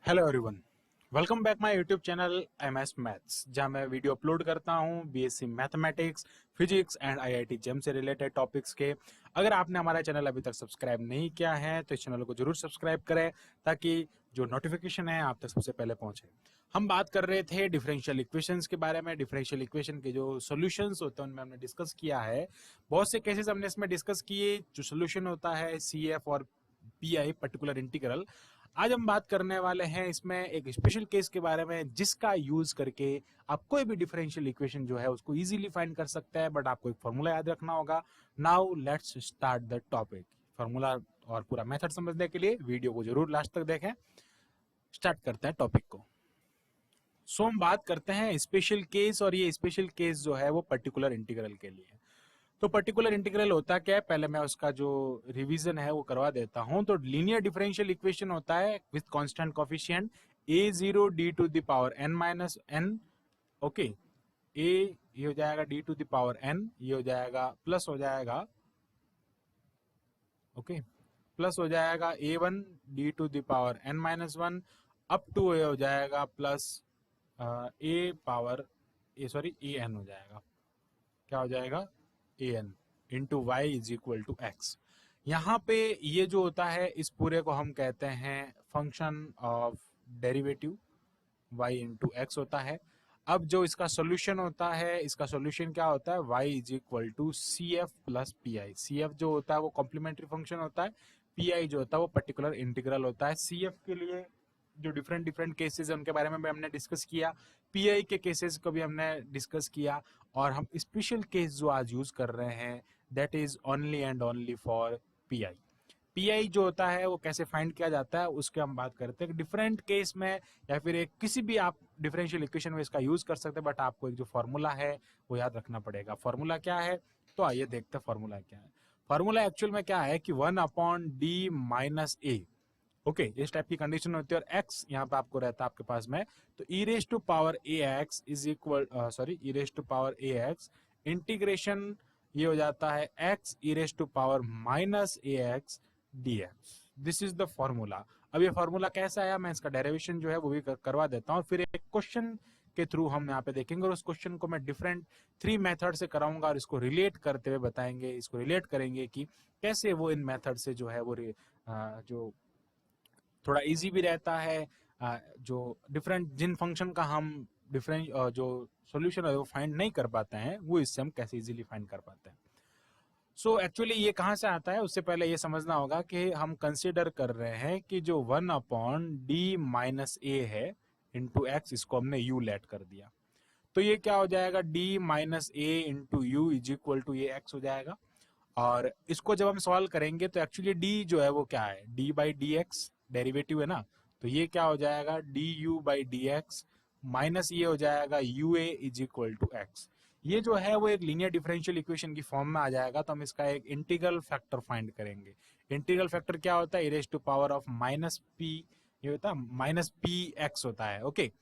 Hello everyone, welcome back my YouTube channel MS maths, जहां मैं video upload करता हूं BSc mathematics, physics and IIT JAM से related topics के। अगर आपने हमारा चैनल अभी तक सब्सक्राइब नहीं किया है तो इस चैनल को जरूर सब्सक्राइब करें ताकि जो नोटिफिकेशन है आप तक सबसे पहले पहुंचे। हम बात कर रहे थे डिफरेंशियल इक्वेशंस के बारे में। डिफरेंशियल इक्वेशन के जो सॉल्यूशंस होते हैं उनमें हमने डिस्कस किया है। बहुत से केसेस हमने इसमें डिस्कस किए। जो सोल्यूशन होता है CF और PI, पर्टिकुलर इंटीग्रल। आज हम बात करने वाले हैं इसमें एक स्पेशल केस के बारे में जिसका यूज करके आप कोई भी डिफरेंशियल इक्वेशन जो है उसको इजीली फाइंड कर सकते हैं, बट आपको एक फॉर्मूला याद रखना होगा। Now let's start the topic. Formula और पूरा मेथड समझने के लिए वीडियो को जरूर लास्ट तक देखें। स्टार्ट करते हैं टॉपिक को। सो हम बात करते हैं स्पेशल केस, और ये स्पेशल केस जो है वो पर्टिकुलर इंटीग्रल के लिए है। तो पर्टिकुलर इंटीग्रल होता क्या है, पहले मैं उसका जो रिवीजन है वो करवा देता हूं। तो लीनियर डिफरेंशियल इक्वेशन होता है with constant coefficient a0 d to the power n minus n। Okay, ये हो जाएगा d to the power n, ये हो जाएगा प्लस हो जाएगा, ओके, प्लस हो जाएगा a1 d to the power n minus 1 up to ये हो जाएगा plus a power a n हो जाएगा। क्या हो जाएगा? an into y is equal to x. यहाँ पे ये जो होता है इस पूरे को हम कहते हैं function of derivative y into x होता है। अब जो इसका सोल्यूशन होता है, इसका सोल्यूशन क्या होता है? y is equal to c f plus p i. C f जो होता है वो कॉम्प्लीमेंट्री फंक्शन होता है, पी आई जो होता है वो पर्टिकुलर इंटीग्रल होता है। सी एफ के लिए जो डिफरेंट डिफरेंट केसेस है उनके बारे में भी हमने डिस्कस किया, पीआई के केसेस को भी हमने डिस्कस किया, और हम स्पेशल केस जो आज यूज कर रहे हैं that is only and only for pi. Pi जो होता है वो कैसे फाइंड किया जाता है उसके हम बात करते हैं। डिफरेंट केस में या फिर एक किसी भी आप डिफरेंशियल इक्वेशन में इसका यूज कर सकते हैं, बट आपको एक जो फॉर्मूला है वो याद रखना पड़ेगा। फॉर्मूला क्या है? तो आइए देखते हैं फॉर्मूला क्या है। फॉर्मूला एक्चुअल में क्या है कि 1/d माइनस ए। ओके, इस टाइप की कंडीशन होती है, और x यहाँ पे आपको रहता है आपके पास में। तो e raise to power a x is equal e raise to power a x integration ये हो जाता है x e raise to power minus a x d x. This is the formula. अब ये फॉर्मूला कैसा आया, मैं इसका डेरिवेशन जो है वो भी करवा देता हूँ, फिर एक क्वेश्चन के थ्रू हम यहाँ पे देखेंगे, और उस क्वेश्चन को मैं डिफरेंट 3 मेथड से कराऊंगा और इसको रिलेट करते हुए बताएंगे, इसको रिलेट करेंगे कि कैसे वो इन मेथड से जो है वो जो थोड़ा इजी भी रहता है। जो डिफरेंट जिन फंक्शन का हम डिफरेंट जो सॉल्यूशन है वो फाइंड नहीं कर पाते हैं, वो इससे हम कैसे इजीली फाइंड कर पाते हैं। सो एक्चुअली ये कहाँ से आता है, उससे पहले ये समझना होगा कि हम कंसीडर कर रहे हैं कि जो 1/d माइनस ए है इंटू एक्स, इसको हमने u लेट कर दिया। तो ये क्या हो जाएगा? d minus a into u is equal to ये x हो जाएगा। और इसको जब हम सॉल्व करेंगे तो एक्चुअली d जो है वो क्या है? d by d x derivative है ना, तो ये क्या हो जाएगा? D u by d x minus ये हो जाएगा u a is equal to x. ये जो है वो एक लीनियर डिफरेंशियल इक्वेशन की फॉर्म में आ जाएगा, तो हम इसका एक इंटीग्रल फैक्टर फाइंड करेंगे। इंटीग्रल फैक्टर क्या होता है? E raise to power of minus p, ये होता है माइनस पी एक्स होता है। Okay,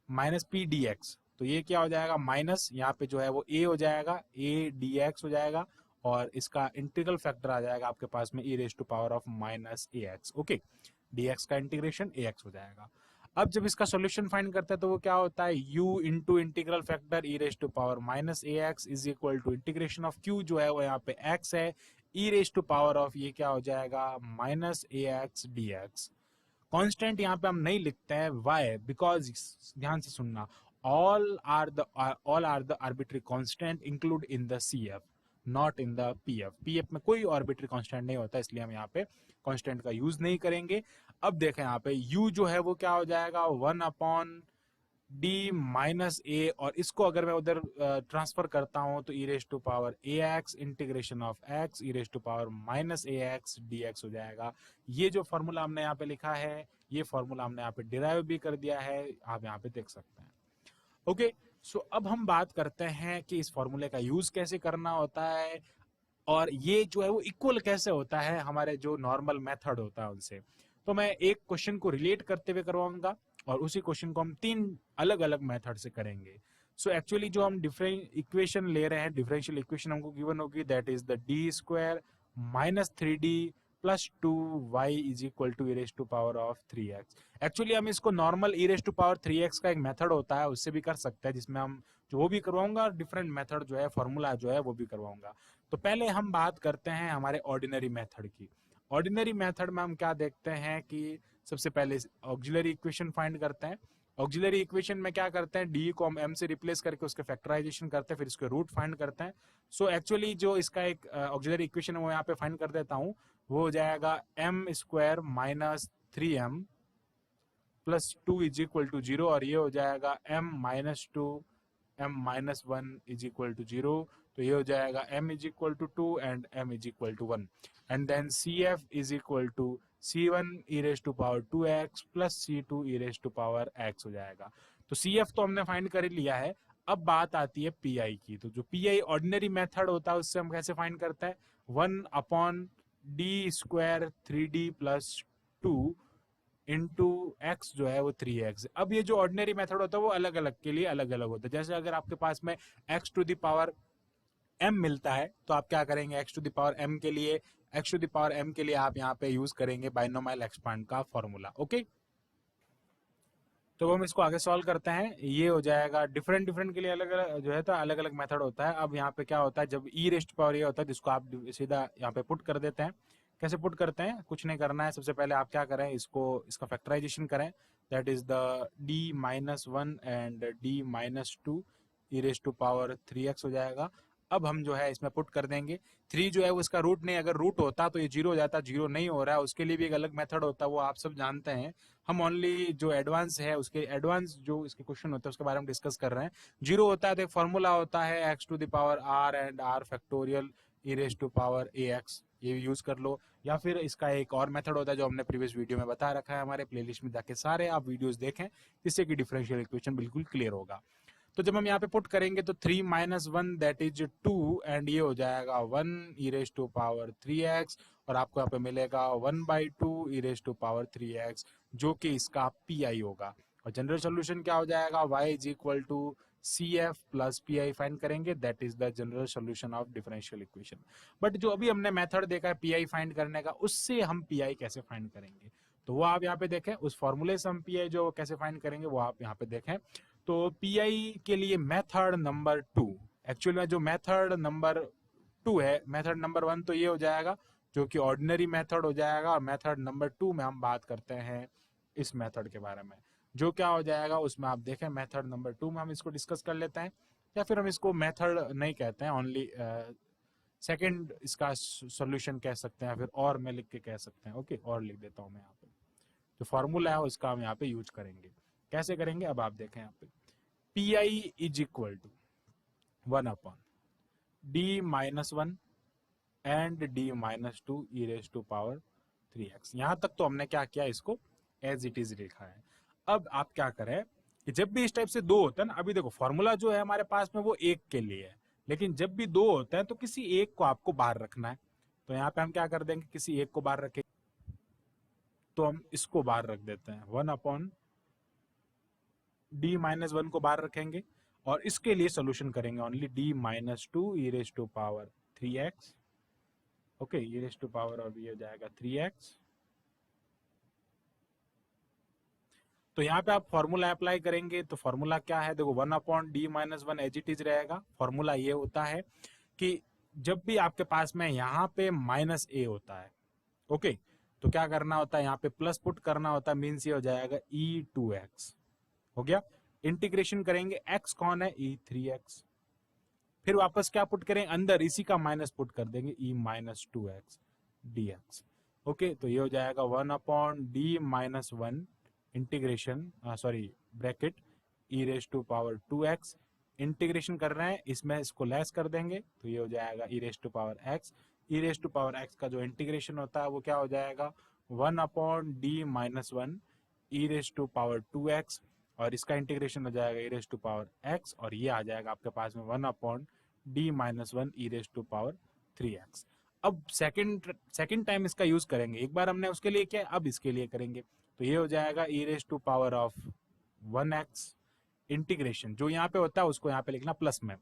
minus P D x. तो ये क्या हो जाएगा? माइनस यहाँ पे जो है वो ए हो जाएगा, ए डी एक्स हो जाएगा, और इसका इंटीग्रल फैक्टर आ जाएगा आपके पास में e raise to power of minus a x. Okay, dx का इंटीग्रेशन ax हो जाएगा। अब जब इसका सॉल्यूशन फाइंड करते हैं तो वो क्या होता है? u into integral factor e raise to power minus a x is equal to integration of q जो है वो यहाँ पे x है, e raise to power of ये क्या हो जाएगा? Minus a x d x. Constant यहाँ पे हम नहीं लिखते हैं, वाई? बिकॉज ध्यान से सुनना, all are the arbitrary constant include in the c f, not in the p f. P f में कोई ऑर्बिट्री कांस्टेंट नहीं होता, इसलिए हम यहाँ पे कांस्टेंट का यूज नहीं करेंगे। अब देखें यहाँ पे u जो है वो क्या हो जाएगा? 1/d माइनस ए, और इसको अगर मैं उधर ट्रांसफर करता हूं तो e raise to power a x integration of x e raise to power minus a x d x हो जाएगा। ये जो फॉर्मूला हमने यहाँ पे लिखा है, ये फॉर्मूला हमने यहाँ पे डिराइव भी कर दिया है, आप यहाँ पे देख सकते हैं। ओके, सो अब हम बात करते हैं कि इस फॉर्मूले का यूज कैसे करना होता है, और ये जो है वो इक्वल कैसे होता है हमारे जो नॉर्मल मेथड होता है उनसे। तो मैं एक क्वेश्चन को रिलेट करते हुए करवाऊंगा, और उसी क्वेश्चन को हम 3 अलग अलग मेथड से करेंगे। सो एक्चुअली जो हम डिफरेंट इक्वेशन ले रहे हैं, डिफरेंशियल इक्वेशन हमको गिवन होगी, that is the d square minus 3d plus 2y is equal to e raise to power of 3x। Actually हम इसको normal e raise to power 3x का एक मेथड होता है उससे भी कर सकते हैं, जिसमें हम जो वो भी करवाऊंगा, डिफरेंट मेथड जो है फॉर्मूला जो है वो भी करवाऊंगा। तो पहले हम बात करते हैं हमारे ऑर्डिनरी मेथड की। ऑर्डिनरी मेथड में हम क्या देखते हैं कि सबसे पहले ऑक्सिलरी इक्वेशन फाइंड करते हैं। ऑक्सिलरी इक्वेशन में क्या करते हैं, डी को हम एम से रिप्लेस करके उसके फैक्टराइजेशन करते हैं, फिर इसके रूट फाइंड करते हैं। सो एक्चुअली जो इसका एक ऑक्सिलरी इक्वेशन है वो यहाँ पे फाइंड कर देता हूँ, वो हो जाएगा m square minus 3m plus 2 is equal to 0, और ये हो जाएगा m minus 2 m minus 1 is equal to 0। तो ये हो जाएगा m is equal to 2 and m is equal to 1, and then cf is equal to c1 e raise to power 2x plus c2 e raise to power x हो जाएगा। तो cf तो हमने find कर लिया है। अब बात आती है पीआई की। तो जो पीआई ऑर्डिनरी मेथड होता है उससे हम कैसे फाइंड करते हैं, 1 upon D square 3d plus 2 into x जो है वो 3x। अब ये जो ऑर्डिनरी मेथड होता है वो अलग अलग के लिए अलग अलग होता है। जैसे अगर आपके पास में x to the power m मिलता है तो आप क्या करेंगे, x to the power m के लिए, x to the power m के लिए आप यहाँ पे यूज करेंगे बाइनोमियल एक्सपांड का फॉर्मूला। ओके, तो हम इसको आगे सॉल्व करते हैं। ये हो जाएगा डिफरेंट डिफरेंट के लिए अलग अलग जो है तो अलग अलग मेथड होता है। अब यहाँ पे क्या होता है, जब ई रेस्ट पावर ये होता है जिसको आप सीधा यहाँ पे पुट कर देते हैं। कैसे पुट करते हैं, कुछ नहीं करना है, सबसे पहले आप क्या करें, इसका फैक्टराइजेशन करें, that is the D minus 1 and D minus 2 e raise to power 3x हो जाएगा। अब हम जो है इसमें पुट कर देंगे। 3 जो है वो इसका रूट नहीं, अगर रूट होता तो ये 0 हो जाता, 0 नहीं हो रहा है, उसके लिए भी एक अलग मेथड होता है, वो आप सब जानते हैं। हम ओनली जो एडवांस है उसके एडवांस जो इसके क्वेश्चन होते हैं उसके बारे में डिस्कस कर रहे हैं। 0 होता है तो एक फॉर्मूला होता है x to the power r and r factorial e raise to power a x, ये यूज कर लो। या फिर इसका एक और मेथड होता है जो हमने प्रीवियस वीडियो में बता रखा है, हमारे प्लेलिस्ट में जाके सारे आप वीडियोस देखें, जिससे कि डिफरेंशियल इक्वेशन बिल्कुल क्लियर होगा। तो जब हम यहाँ पे पुट करेंगे तो 3 माइनस 1 दैट इज 2, एंड ये हो जाएगा 1 e raise to power 3x, और आपको यहाँ पे मिलेगा 1/2 e raise to power 3x, जो कि इसका पीआई होगा। और जनरल सोल्यूशन क्या हो जाएगा, y is equal to CF plus PI find करेंगे, that is the general solution of differential equation. But जो अभी हमने मेथड देखा है पीआई फाइंड करने का, उससे हम पीआई कैसे फाइंड करेंगे, तो वो आप यहाँ पे देखें, उस फॉर्मूले से हम पीआई जो कैसे फाइंड करेंगे वो आप यहाँ पे देखें। तो पीआई के लिए मेथड नंबर 2, एक्चुअल में जो मेथड नंबर 2 है, मेथड नंबर 1 तो ये हो जाएगा जो कि ऑर्डिनरी मेथड हो जाएगा, और मेथड नंबर 2 में हम बात करते हैं इस मेथड के बारे में, जो क्या हो जाएगा उसमें आप देखें। मेथड नंबर 2 में हम इसको डिस्कस कर लेते हैं, या फिर हम इसको मेथड नहीं कहते हैं, ओनली सेकंड इसका सॉल्यूशन कह सकते हैं, या फिर और में लिख के कह सकते हैं। ओके, और लिख देता हूं मैं यहाँ पे, जो फॉर्मूला है उसका हम यहाँ पे यूज करेंगे। कैसे करेंगे अब आप देखें यहाँ पे, P I is equal to 1 upon D minus 1 and D minus 2 e raise to power 3x। यहां तक तो हमने क्या किया, इसको एज इट इज लिखा है। अब आप क्या करें कि जब भी इस टाइप से दो होता है ना, अभी देखो फॉर्मूला जो है हमारे पास में वो एक के लिए है, लेकिन जब भी दो होते हैं तो किसी एक को आपको बाहर रखना है। तो यहाँ पे हम क्या कर देंगे, किसी एक को बाहर रखेंगे, तो हम इसको बाहर रख देते हैं, 1 अपॉन डी माइनस 1 को बाहर रखेंगे, और इसके लिए सोल्यूशन करेंगे only D minus 2 e raise to power 3x। Okay, e raise to power, और ये हो जाएगा 3x। तो यहाँ पे आप फॉर्मूला अप्लाई करेंगे, तो फॉर्मूला क्या है, देखो 1 upon D minus 1 as it is रहेगा। फॉर्मूला ये होता है कि जब भी आपके पास में यहाँ पे माइनस ए होता है, ओके, तो क्या करना होता है, यहाँ पे प्लस पुट करना होता है, मीन्स ये हो जाएगा e2x। हो गया, इंटीग्रेशन करेंगे, x कौन है, e3x, फिर वापस क्या पुट करें, अंदर इसी का माइनस पुट कर देंगे, e minus 2x dx। Okay, तो ये हो जाएगा 1 upon D minus 1 integration sorry bracket e raise to power 2x, integration कर रहे हैं, इसमें इसको लेस कर देंगे, तो ये हो जाएगा e raise to power x। E raise to power x का जो इंटीग्रेशन होता है वो क्या हो जाएगा, 1 upon D minus 1 e raise to power 2x, और इसका इंटीग्रेशन हो जाएगा e raise to power x, और ये आ जाएगा आपके पास में 1 upon D minus 1 e raise to power 3x। अब सेकंड टाइम इसका यूज करेंगे, एक बार हमने उसके लिए किया, अब इसके लिए करेंगे, तो ये हो जाएगा e raise to power of 1x integration, जो यहाँ पे होता है उसको यहाँ पे लिखना प्लस में,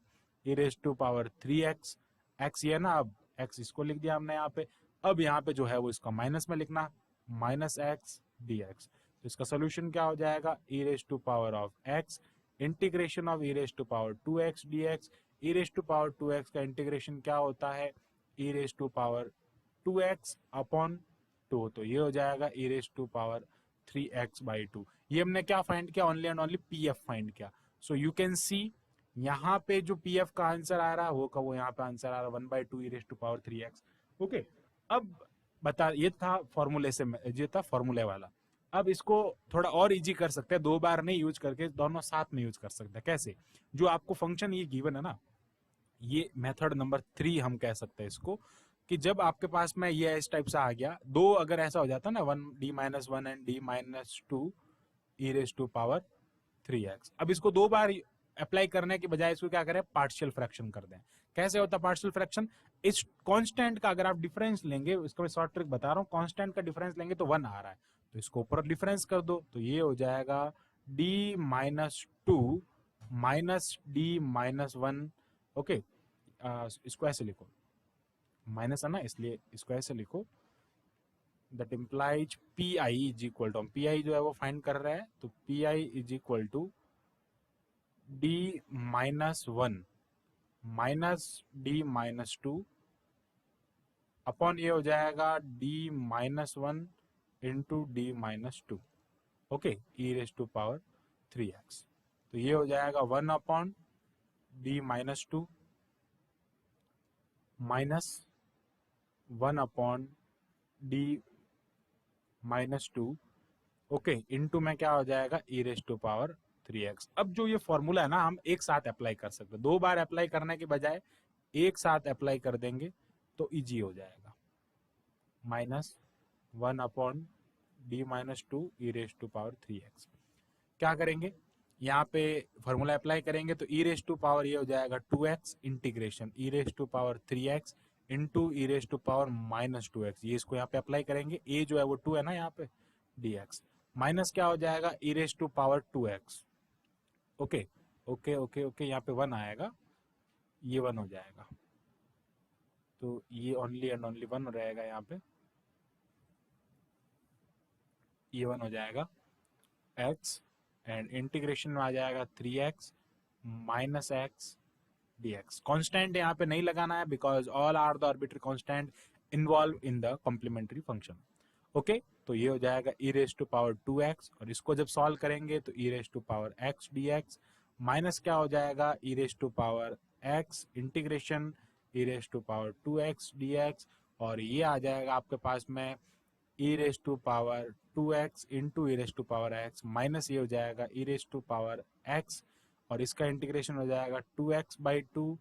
e raise to power 3x, x ये ना, अब x इसको लिख दिया हमने यहाँ पे। अब यहाँ पे जो है वो इसका माइनस में लिखना, माइनस एक्स डी एक्स। तो इसका सोल्यूशन क्या हो जाएगा, e raise to power of x integration of e raise to power 2x dx। E raise to power 2x का इंटीग्रेशन क्या होता है, e raise to power 2x upon 2, तो ये हो जाएगा e raise to power 3x/2। ये हमने क्या फाइंड किया, only and only PF find किया। सो यू कैन सी यहाँ पे जो पीएफ का आंसर आ रहा है वो यहाँ पे आंसर आ रहा है 1/2 e raise to power 3x। Okay, अब बता, ये था फॉर्मूले से, ये था फॉर्मूले वाला। अब इसको थोड़ा और इजी कर सकते हैं, 2 बार नहीं यूज करके दोनों साथ में यूज कर सकते हैं। कैसे, जो आपको फंक्शन ये गिवन है ना, ये मेथड नंबर 3 हम कह सकते हैं इसको, कि जब आपके पास में ये इस टाइप से आ गया, दो अगर ऐसा हो जाता ना 1d-1 and d-2 e raise to power 3x, अब इसको 2 बार अप्लाई करने के बजाय इसको क्या करें, पार्शियल फ्रैक्शन कर दें। कैसे होता है पार्शियल फ्रैक्शन, इस कांस्टेंट का अगर आप डिफरेंस लेंगे, इसको मैं शॉर्ट ट्रिक बता रहा हूँ, कांस्टेंट का डिफरेंस लेंगे तो 1 आ रहा है, तो इसको ऊपर डिफरेंस कर दो, तो ये हो जाएगा d-2 माइनस d-1। ओके, इसको ऐसे लिखो, माइनस है ना इसलिए इसको ऐसे लिखो, that implies P I is equal to, P I जो है वो फाइंड कर रहा है, तो P I is equal to d-1 minus d-2 upon ये हो जाएगा d-1 into d-2। Okay, e raise to power 3x, तो ये हो जाएगा 1 upon d-2 minus 1 upon d-2, okay, into में क्या हो जाएगा e raise to power 3x। अब जो ये फॉर्मूला है ना, हम एक साथ अप्लाई कर सकते हैं, 2 बार अप्लाई करने के बजाय एक साथ अप्लाई कर देंगे तो इजी हो जाएगा, minus 1 upon d-2 e raise to power 3x। क्या करेंगे, यहाँ पे फॉर्मूला अप्लाई करेंगे तो ई रेज टू पावर ये हो जाएगा 2x integration e raise to power 3x into e raise to power -2x, ये इसको यहाँ पे अप्लाई करेंगे, a जो है वो 2 है ना यहाँ पे, dx माइनस क्या हो जाएगा e raise to power 2x। Okay okay okay okay, यहाँ पे 1 आएगा, ये 1 हो जाएगा, तो ये ओनली एंड ओनली 1 रहेगा, यहाँ पे ये 1 हो जाएगा x, एंड इंटीग्रेशन में आ जाएगा 3x minus x dx। Constant यहाँ पे नहीं लगाना है because all are the arbitrary constant involve in the complementary function. Okay, तो ये हो जाएगा e raise to power 2x, और इसको जब सॉल्व करेंगे तो e raise to power x dx minus क्या हो जाएगा e raise to power x integration e raise to power 2x dx, और ये आ जाएगा आपके पास में e raise to power 2x into e raise to power x minus ये हो जाएगा e raise to power x, और इसका इंटीग्रेशन हो जाएगा 2x/2।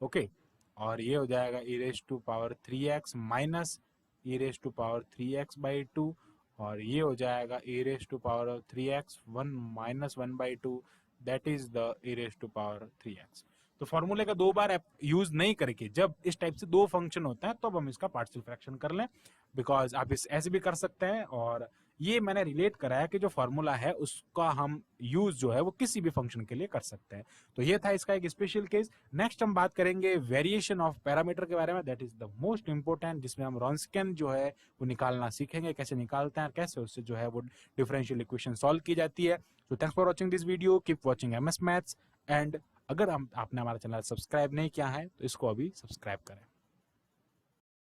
ओके, और ये हो जाएगा e raise to power 3x minus e raise to power 3x/2, और ये हो जाएगा e raise to power 3x 1 minus 1/2, that is the e raise to power 3x। तो फॉर्मूले का 2 बार यूज नहीं करके, जब इस टाइप से 2 फंक्शन होता है तो अब हम इसका पार्शियल फ्रैक्शन कर लें, बिकॉज आप इस ऐसे भी कर सकते हैं, और ये मैंने रिलेट कराया कि जो फॉर्मूला है उसका हम यूज जो है वो किसी भी फंक्शन के लिए कर सकते हैं। तो ये था इसका एक स्पेशल केस। नेक्स्ट हम बात करेंगे वेरिएशन ऑफ पैरामीटर के बारे में, that is the most important, जिसमें हम रॉन्स्कियन जो है वो निकालना सीखेंगे, कैसे निकालते हैं, कैसे उससे जो है वो डिफरेंशियल इक्वेशन सॉल्व की जाती है। तो thanks for watching this video, keep watching MS maths, and अगर आपने हमारा चैनल सब्सक्राइब नहीं किया है तो इसको अभी सब्सक्राइब करें।